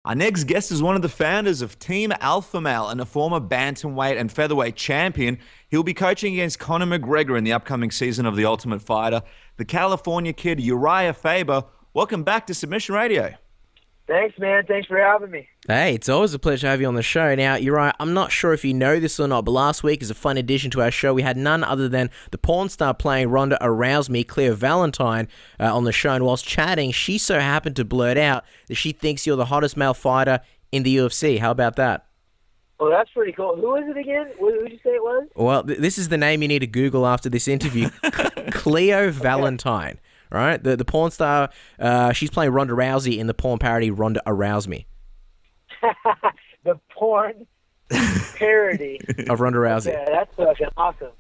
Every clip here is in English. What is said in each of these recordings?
Our next guest is one of the founders of Team Alpha Male and a former bantamweight and featherweight champion. He'll be coaching against Conor McGregor in the upcoming season of The Ultimate Fighter. The California kid, Urijah Faber. Welcome back to Submission Radio. Thanks, man. Thanks for having me. Hey, it's always a pleasure to have you on the show. Now, Uriah, I'm not sure if you know this or not, but last week, as a fun addition to our show, we had none other than the porn star playing Ronda Rousey, Kleio Valentien, on the show. And whilst chatting, she so happened to blurt out that she thinks you're the hottest male fighter in the UFC. How about that? Well, that's pretty cool. Who is it again? Who did you say it was? Well, this is the name you need to Google after this interview. Kleio Valentien. Right, the porn star, she's playing Ronda Rousey in the porn parody Ronda Arouse Me. The porn parody of Ronda Rousey. Yeah, that's fucking awesome.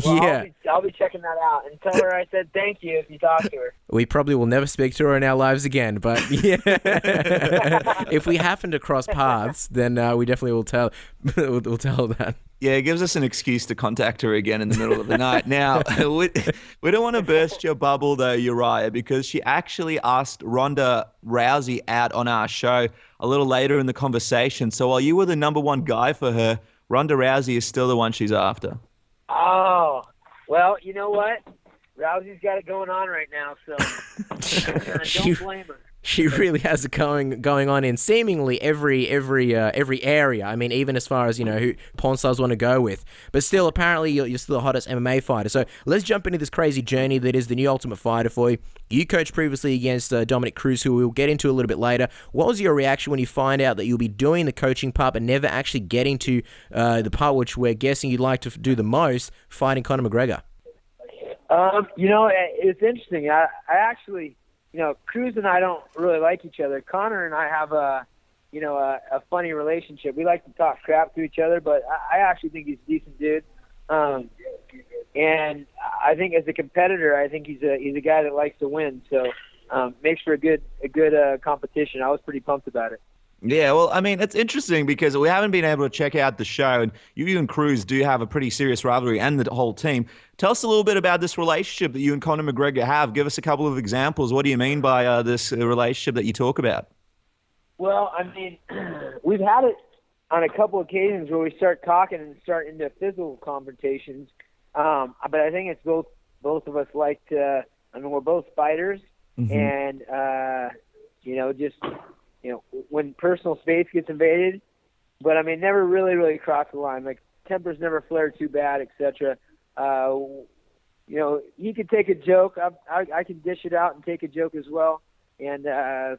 Well, Yeah. I'll be checking that out and tell her I said thank you if you talk to her. We probably will never speak to her in our lives again, but yeah. If we happen to cross paths, then we definitely will tell we'll tell her that. Yeah, it gives us an excuse to contact her again in the middle of the night. Now, we don't want to burst your bubble, though, Urijah, because she actually asked Ronda Rousey out on our show a little later in the conversation. So while you were the number one guy for her, Ronda Rousey is still the one she's after. Oh, well, you know what? Rousey's got it going on right now, so don't blame her. She really has it going on in seemingly every area. I mean, even as far as, who porn stars want to go with. But still, apparently, you're still the hottest MMA fighter. So let's jump into this crazy journey that is the new Ultimate Fighter for you. You coached previously against Dominic Cruz, who we'll get into a little bit later. What was your reaction when you find out that you'll be doing the coaching part but never actually getting to the part which we're guessing you'd like to do the most, fighting Conor McGregor? It's interesting. I actually... Cruz and I don't really like each other. Conor and I have a funny relationship. We like to talk crap to each other, but I actually think he's a decent dude. And I think as a competitor, I think he's a guy that likes to win. So makes for a good competition. I was pretty pumped about it. Yeah, well, I mean, it's interesting because we haven't been able to check out the show, and you and Cruz do have a pretty serious rivalry and the whole team. Tell us a little bit about this relationship that you and Conor McGregor have. Give us a couple of examples. What do you mean by this relationship that you talk about? Well, I mean, we've had it on a couple occasions where we start talking and start into physical confrontations. But I think it's both of us like to, we're both fighters, and, when personal space gets invaded, but never really cross the line. Like tempers never flare too bad, etc. He could take a joke. I can dish it out and take a joke as well. And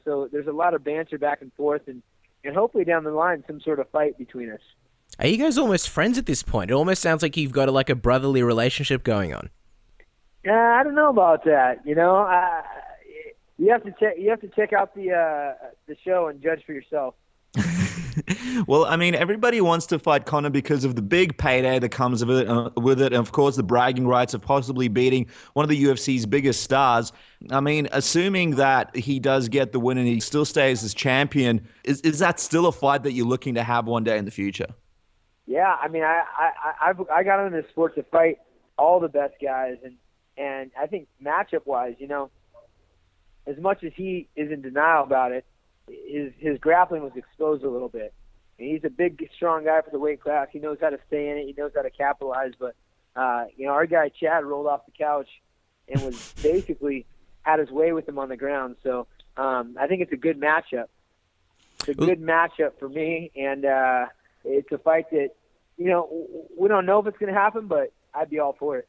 so there's a lot of banter back and forth, and hopefully down the line some sort of fight between us. Are you guys almost friends at this point? It almost sounds like you've got a brotherly relationship going on. I don't know about that. You have to check out the show and judge for yourself. Well, I mean, everybody wants to fight Conor because of the big payday that comes with it, and of course the bragging rights of possibly beating one of the UFC's biggest stars. I mean, assuming that he does get the win and he still stays as champion, is that still a fight that you're looking to have one day in the future? Yeah, I got into this sport to fight all the best guys, and I think matchup-wise, as much as he is in denial about it, his grappling was exposed a little bit. And he's a big, strong guy for the weight class. He knows how to stay in it. He knows how to capitalize. But, our guy Chad rolled off the couch and was basically had his way with him on the ground. So I think it's a good matchup. It's a good matchup for me, and it's a fight that, we don't know if it's going to happen, but I'd be all for it.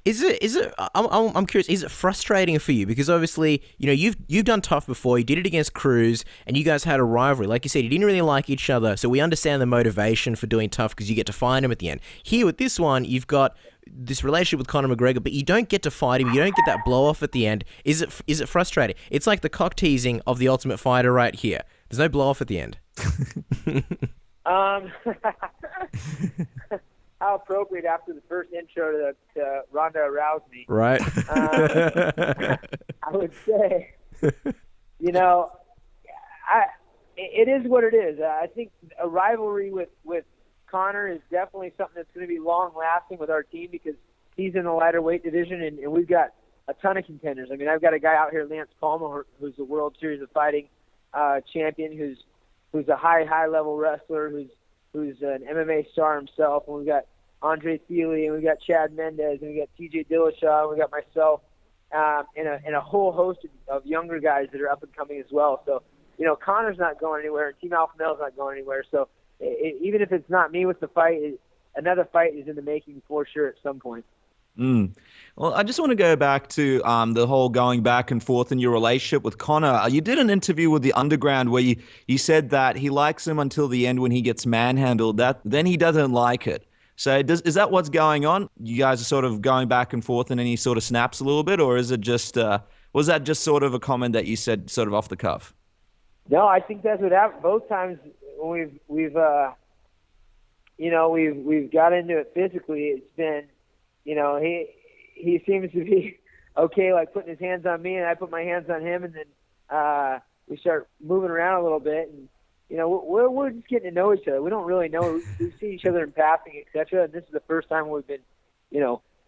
Is it? I'm curious. Is it frustrating for you? Because obviously, you've done TUF before. You did it against Cruz, and you guys had a rivalry. Like you said, you didn't really like each other, so we understand the motivation for doing TUF because you get to find him at the end. Here with this one, you've got this relationship with Conor McGregor, but you don't get to fight him. You don't get that blow off at the end. Is it frustrating? It's like the cock teasing of the Ultimate Fighter right here. There's no blow off at the end. How appropriate after the first intro to Ronda Rousey. Right. I would say, it is what it is. I think a rivalry with Conor is definitely something that's going to be long-lasting with our team because he's in the lighter weight division, and we've got a ton of contenders. I've got a guy out here, Lance Palmer, who's the World Series of Fighting champion, who's who's a high level wrestler, who's an MMA star himself, and we've got Andre Thiele, and we've got Chad Mendes, and we got TJ Dillashaw, and we got myself, and a whole host of younger guys that are up and coming as well. So, Conor's not going anywhere, and Team Alpha Male's not going anywhere. So, even if it's not me with the fight, another fight is in the making for sure at some point. Well, I just want to go back to the whole going back and forth in your relationship with Conor. You did an interview with the Underground where you said that he likes him until the end when he gets manhandled. Then he doesn't like it. So is that what's going on? You guys are sort of going back and forth and then he sort of snaps a little bit, or is it just was that just sort of a comment that you said sort of off the cuff? No, I think that's what happened both times when we've got into it physically. It's been, he seems to be okay, like putting his hands on me, and I put my hands on him, and then we start moving around a little bit, and we're just getting to know each other. We don't really know. We've seen each other in passing, etc. And this is the first time we've been,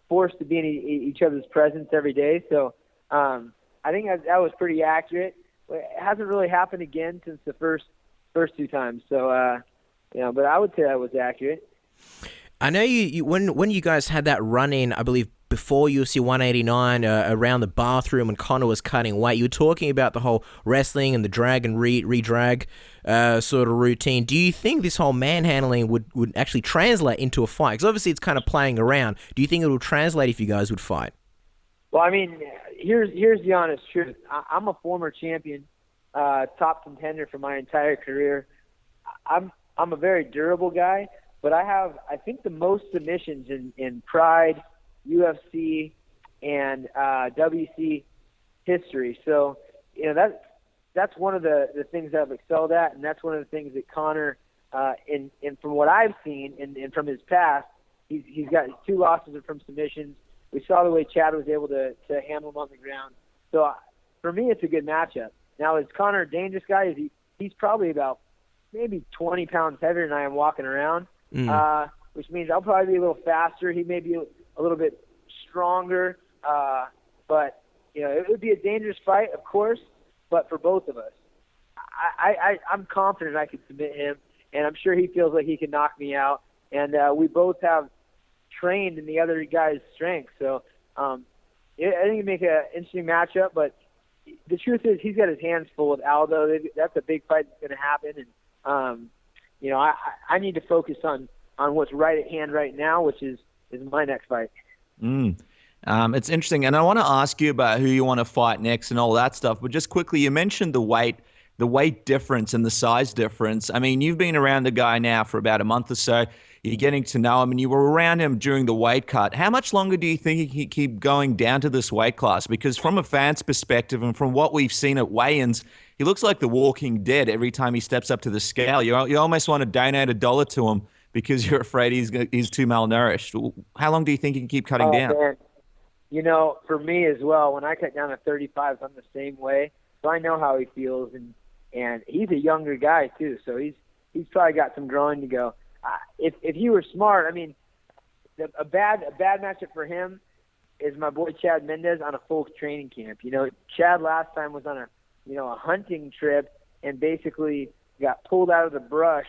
forced to be in each other's presence every day. So I think that was pretty accurate. It hasn't really happened again since the first two times. So but I would say that was accurate. I know you when you guys had that run-in, I believe, before UFC 189 around the bathroom when Conor was cutting weight, you were talking about the whole wrestling and the drag and re-drag sort of routine. Do you think this whole manhandling would actually translate into a fight? Because obviously it's kind of playing around. Do you think it will translate if you guys would fight? Well, I mean, here's the honest truth. I'm a former champion, top contender for my entire career. I'm a very durable guy, but I have, I think, the most submissions in Pride, UFC, and WC history. So, that's one of the things I've excelled at, and that's one of the things that Conor, and from what I've seen and from his past, he's got 2 losses from submissions. We saw the way Chad was able to handle him on the ground. So for me, it's a good matchup. Now, is Conor a dangerous guy? He's probably about maybe 20 pounds heavier than I am walking around, which means I'll probably be a little faster. He may be a little bit stronger, but it would be a dangerous fight, of course, but for both of us. I'm confident I could submit him, and I'm sure he feels like he can knock me out, and we both have trained in the other guy's strength. So I think it'd make an interesting matchup, but the truth is he's got his hands full with Aldo. That's a big fight that's going to happen, and I need to focus on what's right at hand right now, which is my next fight. It's interesting, and I want to ask you about who you want to fight next and all that stuff, but just quickly, you mentioned the weight difference and the size difference. I mean, you've been around the guy now for about a month or so. You're getting to know him, and you were around him during the weight cut. How much longer do you think he can keep going down to this weight class? Because from a fan's perspective and from what we've seen at weigh-ins, he looks like the walking dead every time he steps up to the scale. You almost want to donate $1 to him because you're afraid he's too malnourished. How long do you think he can keep cutting down? Man. For me as well, when I cut down to 35, I'm the same way. So I know how he feels, and he's a younger guy too, so he's probably got some growing to go. If he were smart, I mean, a bad matchup for him is my boy Chad Mendes on a full training camp. Chad last time was on a hunting trip and basically got pulled out of the brush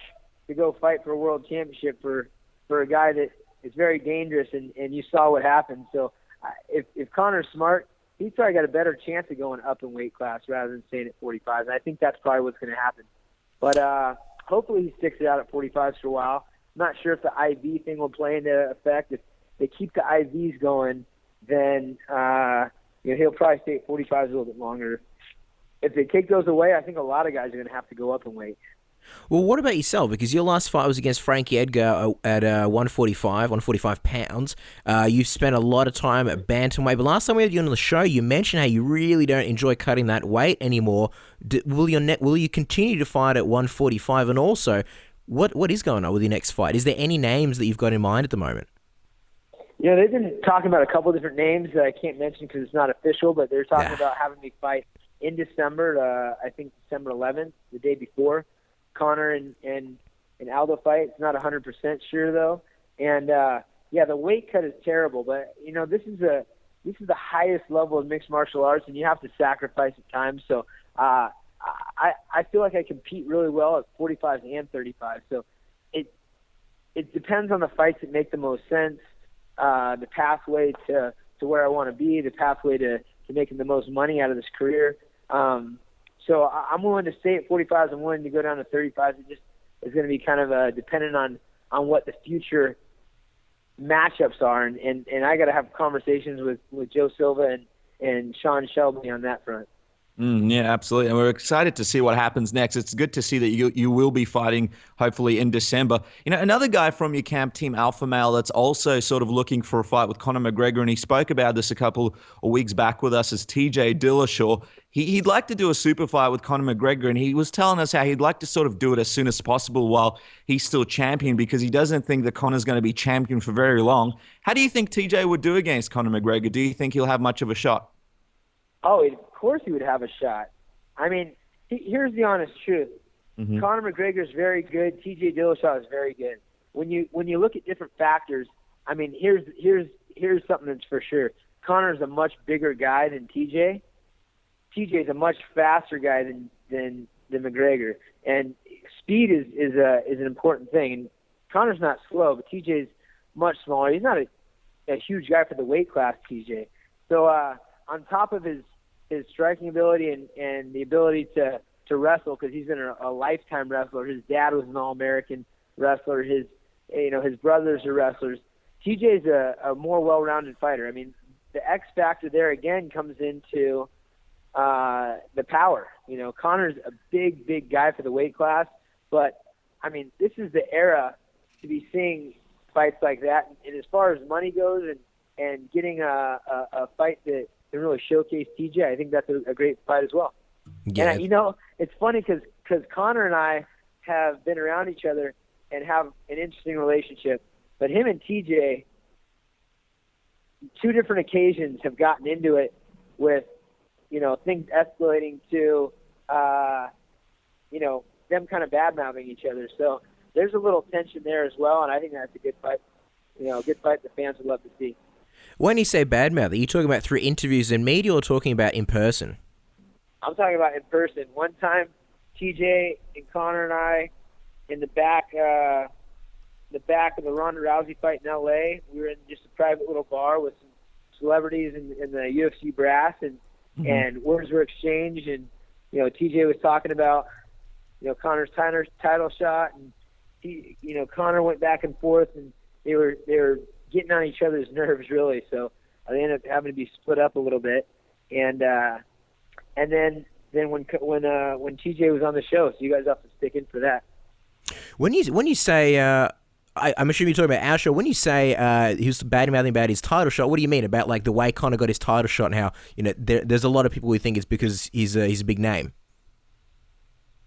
to go fight for a world championship for a guy that is very dangerous, and you saw what happened. So if Conor's smart, he's probably got a better chance of going up in weight class rather than staying at 45. And I think that's probably what's going to happen. But hopefully he sticks it out at 45 for a while. I'm not sure if the IV thing will play into effect. If they keep the IVs going, then he'll probably stay at 45 a little bit longer. If they take those away, I think a lot of guys are going to have to go up in weight. Well, what about yourself? Because your last fight was against Frankie Edgar at 145 pounds. You've spent a lot of time at bantamweight, but last time we had you on the show, you mentioned how you really don't enjoy cutting that weight anymore. Will you continue to fight at 145? And also, what is going on with your next fight? Is there any names that you've got in mind at the moment? They've been talking about a couple different names that I can't mention because it's not official, but they're talking about having me fight in December, I think December 11th, the day before Conor and Aldo fight. It's not 100% sure though. And the weight cut is terrible, but this is the highest level of mixed martial arts, and you have to sacrifice at times. So I I feel like I compete really well at 45s and 35. So it depends on the fights that make the most sense, the pathway to where I want to be, the pathway to making the most money out of this career. So I'm willing to stay at 45s. I'm willing to go down to 35s. It just is going to be kind of dependent on what the future matchups are. And I got to have conversations with Joe Silva and Sean Shelby on that front. Yeah, absolutely. And we're excited to see what happens next. It's good to see that you will be fighting, hopefully, in December. You know, another guy from your camp, Team Alpha Male, that's also sort of looking for a fight with Conor McGregor, and he spoke about this a couple of weeks back with us, is TJ Dillashaw. He'd like to do a super fight with Conor McGregor, and he was telling us how he'd like to sort of do it as soon as possible while he's still champion, because he doesn't think that Conor's going to be champion for very long. How do you think TJ would do against Conor McGregor? Do you think he'll have much of a shot? Oh, of course he would have a shot. I mean, here's the honest truth. Mm-hmm. Conor McGregor is very good. TJ Dillashaw is very good. When you look at different factors, I mean, here's something that's for sure. Conor's a much bigger guy than TJ. TJ's a much faster guy than McGregor, and speed is an important thing. And Conor's not slow, but TJ's much smaller. He's not a huge guy for the weight class, TJ. So on top of his striking ability and the ability to wrestle, because he's been a lifetime wrestler. His dad was an All-American wrestler. His brothers are wrestlers. TJ's a more well-rounded fighter. I mean, the X factor there again comes into the power. You know, Conor's a big guy for the weight class, but I mean, this is the era to be seeing fights like that. And as far as money goes and getting a fight that can really showcase TJ, I think that's a great fight as well. Yeah. And, you know, it's funny because Conor and I have been around each other and have an interesting relationship. But him and TJ, two different occasions, have gotten into it with, you know, things escalating to, you know, them kind of bad-mouthing each other. So there's a little tension there as well, and I think that's a good fight. You know, a good fight the fans would love to see. When you say bad-mouth, are you talking about through interviews and media or talking about in person? I'm talking about in person. One time, TJ and Conor and I, in the back of the Ronda Rousey fight in L.A., we were in just a private little bar with some celebrities in the UFC brass, and words were exchanged, and, you know, TJ was talking about, you know, Conor's title shot, and Conor went back and forth, and they were getting on each other's nerves, really. So they ended up having to be split up a little bit, and then when TJ was on the show, so you guys have to stick in for that. When you say, I'm assuming you're talking about our show. When you say he was bad-mouthing about his title shot, what do you mean about like the way Conor got his title shot and how, you know, there's a lot of people who think it's because he's a big name.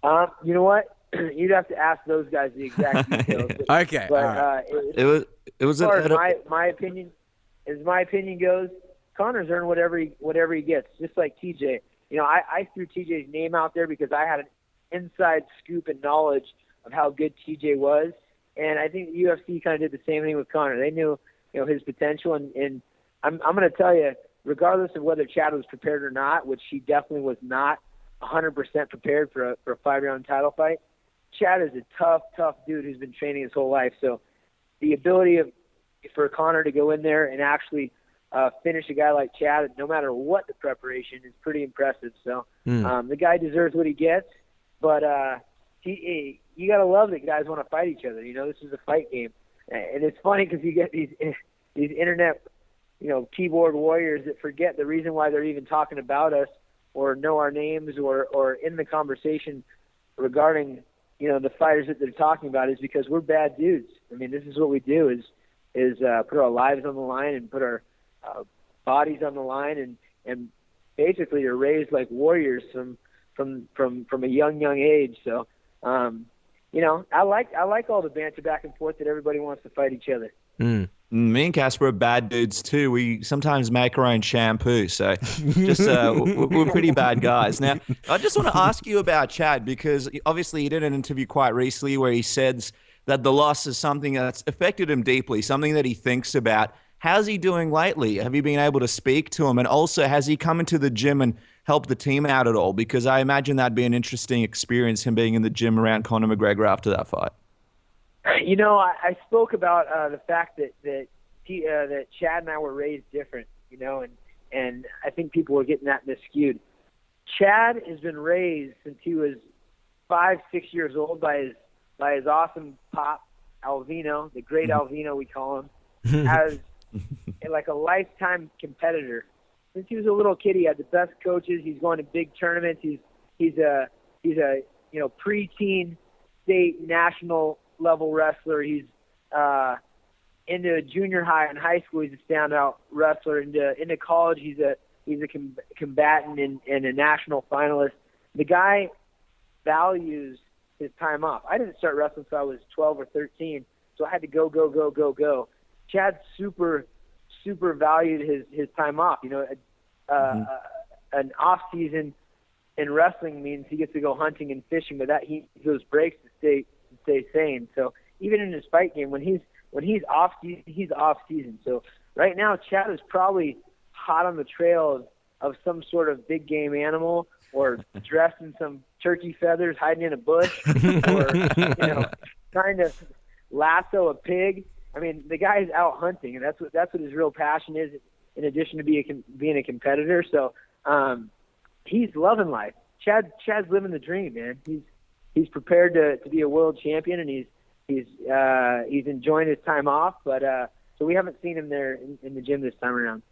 You know what? You'd have to ask those guys the exact details. Okay, but all right. As far as my opinion, goes, Conor's earned whatever he gets, just like TJ. You know, I threw TJ's name out there because I had an inside scoop and knowledge of how good TJ was, and I think the UFC kind of did the same thing with Conor. They knew, you know, his potential, and I'm going to tell you, regardless of whether Chad was prepared or not, which he definitely was not 100% prepared for a 5-round title fight. Chad is a tough dude who's been training his whole life. So the ability for Conor to go in there and actually finish a guy like Chad, no matter what the preparation, is pretty impressive. So the guy deserves what he gets, but you got to love that guys want to fight each other. You know, this is a fight game. And it's funny because you get these internet, you know, keyboard warriors that forget the reason why they're even talking about us or know our names or in the conversation regarding, you know, the fighters that they're talking about is because we're bad dudes. I mean, this is what we do is put our lives on the line and put our bodies on the line and basically are raised like warriors from a young age. So, you know, I like all the banter back and forth that everybody wants to fight each other. Me and Casper are bad dudes too. We sometimes make our own shampoo, so just we're pretty bad guys. Now, I just want to ask you about Chad, because obviously he did an interview quite recently where he says that the loss is something that's affected him deeply, something that he thinks about. How's he doing lately? Have you been able to speak to him? And also, has he come into the gym and helped the team out at all? Because I imagine that'd be an interesting experience, him being in the gym around Conor McGregor after that fight. I spoke about the fact that Chad and I were raised different, and I think people were getting that miscued. Chad has been raised since he was 5, 6 years old by his awesome pop, Alvino, the great Alvino we call him, as like a lifetime competitor. Since he was a little kid, he had the best coaches. He's going to big tournaments. He's a preteen, state, national level wrestler. He's into junior high and high school. He's a standout wrestler. Into college, he's a combatant and a national finalist. The guy values his time off. I didn't start wrestling until I was 12 or 13, so I had to go. Chad super valued his time off. An off season in wrestling means he gets to go hunting and fishing, but that he those breaks to stay sane. So even in his fight game, when he's off season, he's off season. So right now, Chad is probably hot on the trail of some sort of big game animal, or dressed in some turkey feathers, hiding in a bush, or trying to lasso a pig. I mean, the guy's out hunting, and that's what his real passion is. In addition to being a competitor, so he's loving life. Chad's living the dream, man. He's prepared to be a world champion, and he's enjoying his time off. But so we haven't seen him there in the gym this time around.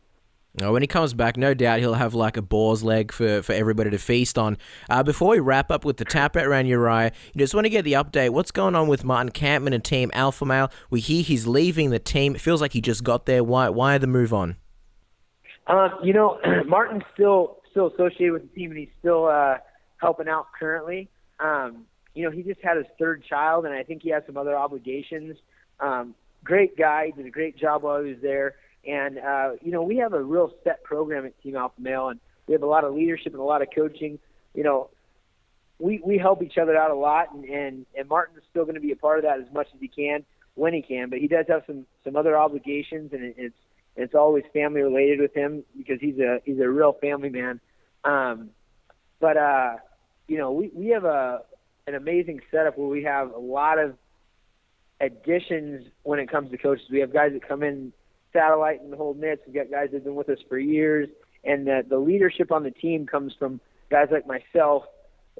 When he comes back, no doubt he'll have like a boar's leg for everybody to feast on. Before we wrap up with the tap out round, Urijah, just want to get the update. What's going on with Martin Kampman and Team Alpha Male? We hear he's leaving the team. It feels like he just got there. Why the move on? Martin's still associated with the team, and he's still helping out currently. He just had his third child, and I think he has some other obligations. Great guy, did a great job while he was there. And, we have a real set program at Team Alpha Male, and we have a lot of leadership and a lot of coaching. We help each other out a lot, and Martin's still going to be a part of that as much as he can when he can. But he does have some other obligations, and it's always family related with him because he's a real family man. We have an amazing setup where we have a lot of additions when it comes to coaches. We have guys that come in satellite and hold mitts. We've got guys that have been with us for years, and the leadership on the team comes from guys like myself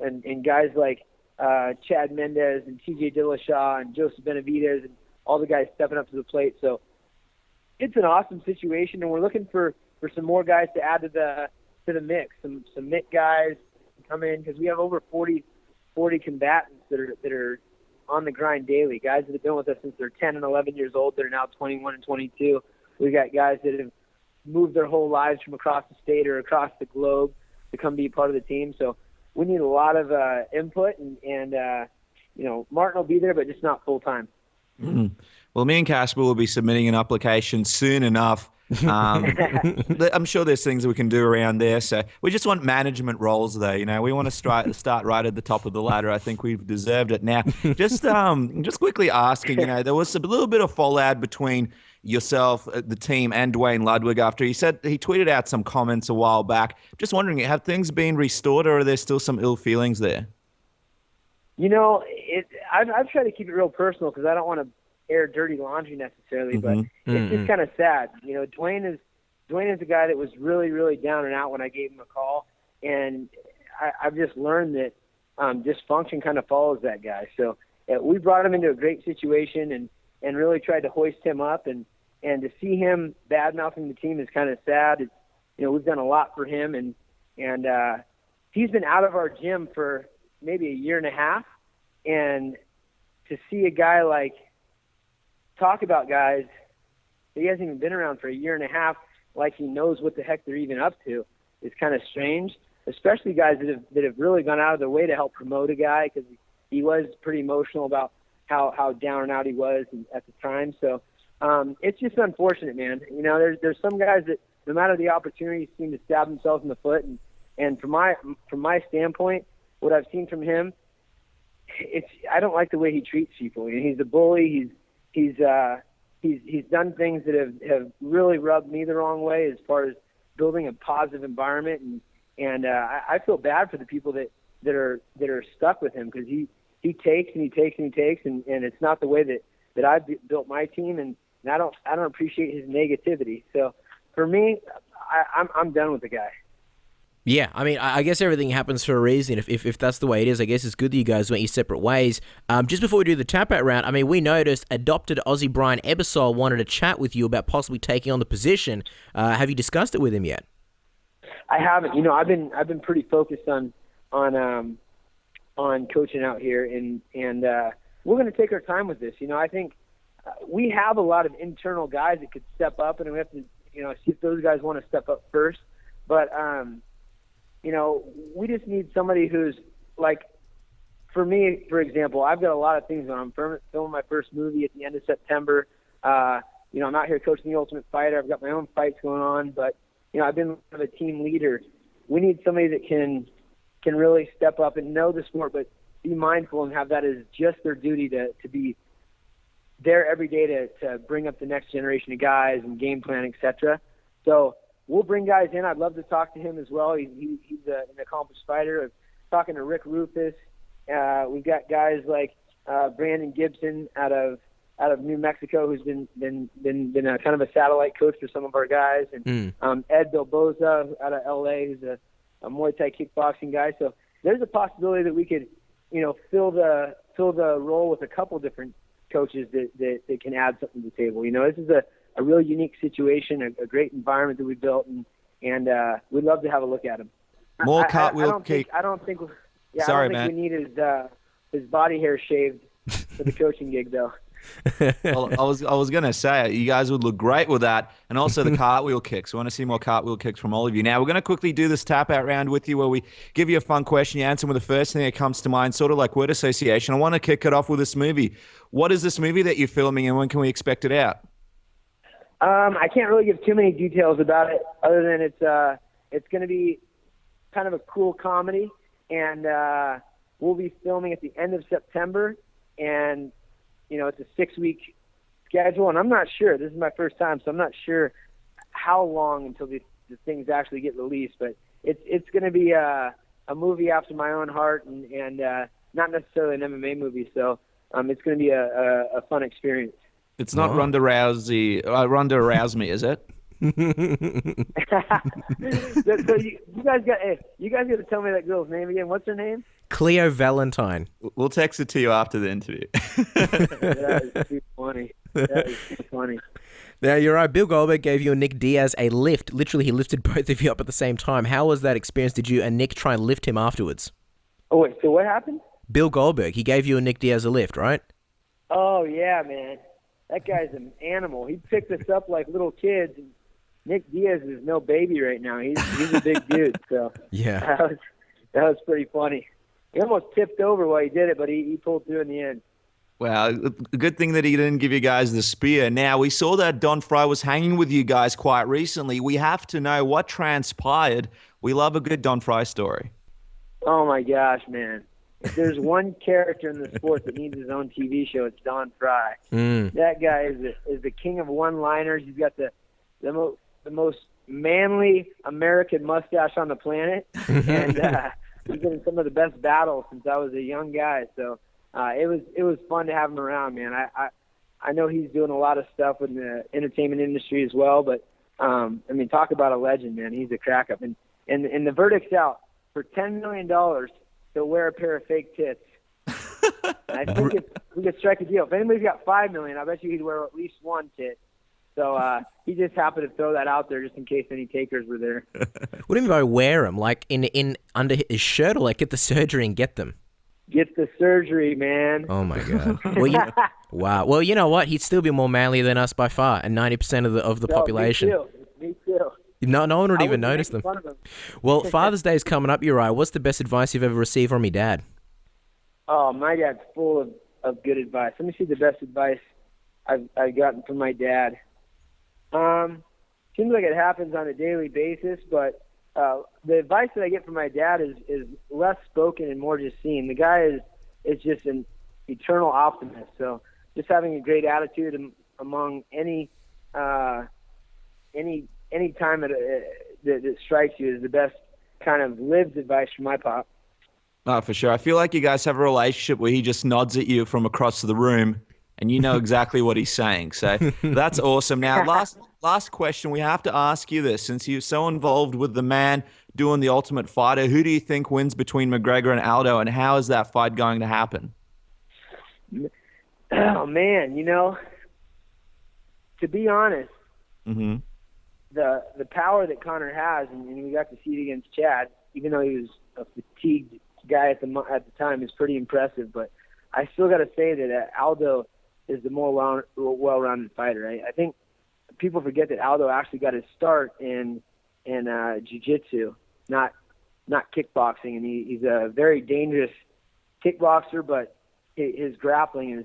and guys like Chad Mendes and TJ Dillashaw and Joseph Benavidez and all the guys stepping up to the plate. So it's an awesome situation, and we're looking for some more guys to add to the mix. Some mitt guys to come in, because we have over 40 combatants that are on the grind daily. Guys that have been with us since they're 10 and 11 years old. They're now 21 and 22. We've got guys that have moved their whole lives from across the state or across the globe to come be part of the team. So we need a lot of input, and Martin will be there, but just not full time. Mm-hmm. Well, me and Casper will be submitting an application soon enough. I'm sure there's things that we can do around there. So we just want management roles there. We want to start right at the top of the ladder. I think we've deserved it. Now, just quickly asking, there was a little bit of fallout between yourself, the team, and Duane Ludwig after he tweeted out some comments a while back. Just wondering, have things been restored, or are there still some ill feelings there? I've tried to keep it real personal because I don't want to air dirty laundry necessarily, but it's just kind of sad. Duane is a guy that was really, really down and out when I gave him a call, and I've just learned that dysfunction kind of follows that guy. So we brought him into a great situation and really tried to hoist him up, and to see him bad-mouthing the team is kind of sad. We've done a lot for him, and he's been out of our gym for maybe a year and a half, and to see a guy talk about guys that he hasn't even been around for a year and a half like he knows what the heck they're even up to is kind of strange, especially guys that have really gone out of their way to help promote a guy, because he was pretty emotional about how down and out he was at the time. So it's just unfortunate, man. There's some guys that no matter the opportunity seem to stab themselves in the foot, and from my standpoint, what I've seen from him, I don't like the way he treats people. He's a bully. He's he's done things that have really rubbed me the wrong way as far as building a positive environment, and I feel bad for the people that are stuck with him, because he takes and he takes and he takes, and it's not the way that I've built my team, and I don't appreciate his negativity. So for me, I'm done with the guy. Yeah, I mean, I guess everything happens for a reason. If that's the way it is, I guess it's good that you guys went your separate ways. Just before we do the tap-out round, I mean, we noticed adopted Aussie Brian Ebersol wanted to chat with you about possibly taking on the position. Have you discussed it with him yet? I haven't. You know, I've been pretty focused on coaching out here, and we're going to take our time with this. You know, I think we have a lot of internal guys that could step up, and we have to, you know, see if those guys want to step up first. But you know, we just need somebody who's like, for me, for example, I've got a lot of things on. I'm filming my first movie at the end of September. You know, I'm out here coaching the Ultimate Fighter. I've got my own fights going on, but you know, I've been a team leader. We need somebody that can really step up and know the sport, but be mindful and have that as just their duty to be there every day to bring up the next generation of guys and game plan, etc. So we'll bring guys in. I'd love to talk to him as well. He's an accomplished fighter. Talking to Rick Rufus. We've got guys like Brandon Gibson out of New Mexico, who's been a kind of a satellite coach for some of our guys, and Ed Bilboza out of LA, who's a Muay Thai kickboxing guy. So there's a possibility that we could, you know, fill the role with a couple different coaches that can add something to the table. You know, this is a really unique situation, a great environment that we built, and we'd love to have a look at him. More cartwheel kick. I don't think man. we need his body hair shaved for the coaching gig, though. Well, I was going to say, you guys would look great with that, and also the cartwheel kicks. We want to see more cartwheel kicks from all of you. Now, we're going to quickly do this tap-out round with you where we give you a fun question. You answer with the first thing that comes to mind, sort of like word association. I want to kick it off with this movie. What is this movie that you're filming, and when can we expect it out? I can't really give too many details about it, other than it's going to be kind of a cool comedy, and we'll be filming at the end of September, and you know, it's a 6-week schedule, and I'm not sure. This is my first time, so I'm not sure how long until the things actually get released. But it's going to be a movie after my own heart, and not necessarily an MMA movie. So it's going to be a fun experience. It's not Ronda Rousey. Ronda Rousey, is it? So you guys got to tell me that girl's name again. What's her name? Kleio Valentien. We'll text it to you after the interview. That is too funny. That is too funny. Now, you're right. Bill Goldberg gave you and Nick Diaz a lift. Literally, he lifted both of you up at the same time. How was that experience? Did you and Nick try and lift him afterwards? Oh, wait. So what happened? Bill Goldberg. He gave you and Nick Diaz a lift, right? Oh, yeah, man. That guy's an animal. He picked us up like little kids. And Nick Diaz is no baby right now. He's a big dude. So yeah, that was pretty funny. He almost tipped over while he did it, but he pulled through in the end. Well, good thing that he didn't give you guys the spear. Now, we saw that Don Fry was hanging with you guys quite recently. We have to know what transpired. We love a good Don Fry story. Oh, my gosh, man. If there's one character in the sport that needs his own TV show, it's Don Fry. That guy is the king of one-liners. He's got the most manly American mustache on the planet, and he's been in some of the best battles since I was a young guy. So it was fun to have him around, man. I know he's doing a lot of stuff in the entertainment industry as well, but I mean, talk about a legend, man. He's a crack up, and the verdict's out. For $10 million, he'll wear a pair of fake tits. I think if we could strike a deal. If anybody's got $5 million, I bet you he'd wear at least one tit. So he just happened to throw that out there just in case any takers were there. What do you mean by wear them? Like in under his shirt, or like get the surgery and get them? Get the surgery, man. Oh my god! Well, wow. Well, you know what? He'd still be more manly than us by far, and 90% of the population. Me too. No one would even notice them. Well, Father's Day is coming up, Uriah. What's the best advice you've ever received from your dad? Oh, my dad's full of good advice. Let me see the best advice I've gotten from my dad. Seems like it happens on a daily basis, but the advice that I get from my dad is less spoken and more just seen. The guy is just an eternal optimist. So just having a great attitude, and among any time that strikes you is the best kind of lived advice from my pop. Oh, for sure. I feel like you guys have a relationship where he just nods at you from across the room and you know exactly what he's saying. So that's awesome. Now, last question. We have to ask you this. Since you're so involved with the man doing the Ultimate Fighter, who do you think wins between McGregor and Aldo, and how is that fight going to happen? Oh, man, to be honest, the power that Conor has, and we got to see it against Chad, even though he was a fatigued guy at the time, is pretty impressive. But I still got to say that Aldo is the more well-rounded fighter. I think people forget that Aldo actually got his start in jiu-jitsu, not kickboxing, and he's a very dangerous kickboxer, but his grappling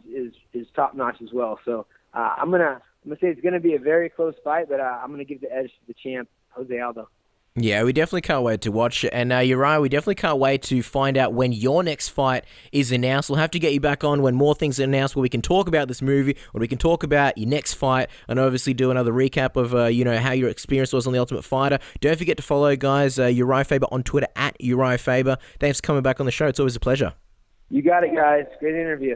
is top-notch as well. So I'm gonna say it's gonna be a very close fight, but I'm gonna give the edge to the champ, Jose Aldo. Yeah, we definitely can't wait to watch it. And Urijah, we definitely can't wait to find out when your next fight is announced. We'll have to get you back on when more things are announced, where we can talk about this movie, where we can talk about your next fight, and obviously do another recap of how your experience was on The Ultimate Fighter. Don't forget to follow, guys, Urijah Faber on Twitter, @Urijah Faber. Thanks for coming back on the show. It's always a pleasure. You got it, guys. Great interview.